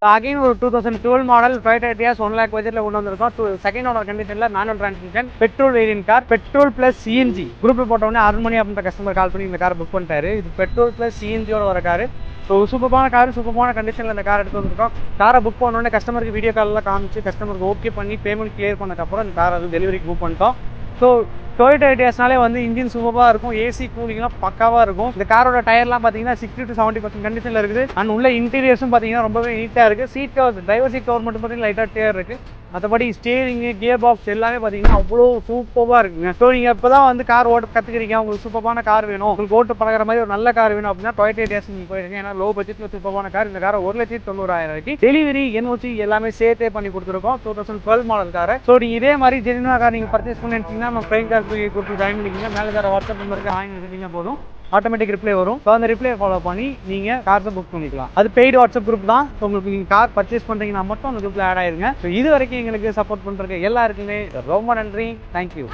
Again ஒரு 2012 model Toyota Etios 1 lakh பட்ஜெட்ல கொண்டு வந்திருக்கோம். செகண்ட் ஓனர் கண்டிஷன்ல manual transmission petrol variant car, petrol plus CNG. குரூப்ல போட்டோடனே அருண்மணி அப்படின்ற கஸ்டமர் கால் பண்ணி இந்த கார் புக் பண்ணிட்டாரு. இது பெட்ரோல் பிளஸ் சிஎன்ஜியோட வர கார். ஸோ சூப்பரான கார், சூப்பரான கண்டிஷனில் இந்த கார் எடுத்து வந்துருக்கோம். காரை புக் பண்ணோடனே கஸ்டமருக்கு வீடியோ காலில் காமிச்சு கஸ்டமருக்கு ஓகே பண்ணி பேமெண்ட் கிளியர் பண்ணதுக்கப்புறம் இந்த கார் வந்து டெலிவரிக்கு புக் பண்ணிட்டோம். ஸோ Toyota Etiosனாலே வந்து இன்ஜின் சூப்பராக இருக்கும், ஏசி கூலிங்லாம் பக்காவாக இருக்கும். இந்த காரோட டயர்லாம் பார்த்தீங்கன்னா 60 to 70% கண்டிஷனில் இருக்குது. அண்ட் உள்ள இன்டீரியர்ஸும் பார்த்தீங்கன்னா ரொம்பவே நீட்டாக இருக்குது. Seat cover, driver seat cover மட்டும் பார்த்தீங்கன்னா லைட்டாக டேர் இருக்குது. மற்றபடி ஸ்டேரிங்கு, கியர் பாக்ஸ் எல்லாமே பார்த்தீங்கன்னா அவ்வளோ சூப்பராக இருக்குங்க. ஸோ நீங்கள் இப்போ தான் வந்து கார் ஓட்ட கற்றுக்கிறீங்க, உங்களுக்கு சூப்பரான கார் வேணும், உங்களுக்கு ஓட்டு பழகிற மாதிரி ஒரு நல்ல கார் வேணும் அப்படின்னா Toyota Etios நீங்கள் போயிருங்க. ஏன்னா லோ பட்ஜெட்டில் சூப்பரான கார். இந்த காரை 1,90,000 டெலிவரி என்ஓசி எல்லாமே சேர்த்தே பண்ணி கொடுத்துருக்கோம். 2012 மாடல் காரை. ஸோ நீங்கள் இதே மாதிரி ஜெனியூனாக கார் நீங்கள் பர்ச்சேஸ் பண்ணிட்டீங்கன்னா நம்ம பிரைம் கார் கொடுத்து ஜாயின் பண்ணிக்கிங்க. மேலே தர வாட்ஸ்அப் நம்பருக்கு வாங்கிட்டீங்க போதும், ஆட்டோமேட்டிக் ரிப்ளை வரும். ஸோ அந்த ரிப்ளை ஃபாலோ பண்ணி நீங்கள் கார்ஸை புக் பண்ணிக்கலாம். அது பெய்டு வாட்ஸ்அப் குரூப் தான். ஸோ உங்களுக்கு நீங்கள் கார் பர்ச்சேஸ் பண்ணுறீங்கன்னா மட்டும் அந்த குரூப்பில் ஆட் ஆயிருங்க. ஸோ இது வரைக்கும் எங்களுக்கு சப்போர்ட் பண்ணுறதுக்கு எல்லாருக்குமே ரொம்ப நன்றி. தேங்க்யூ.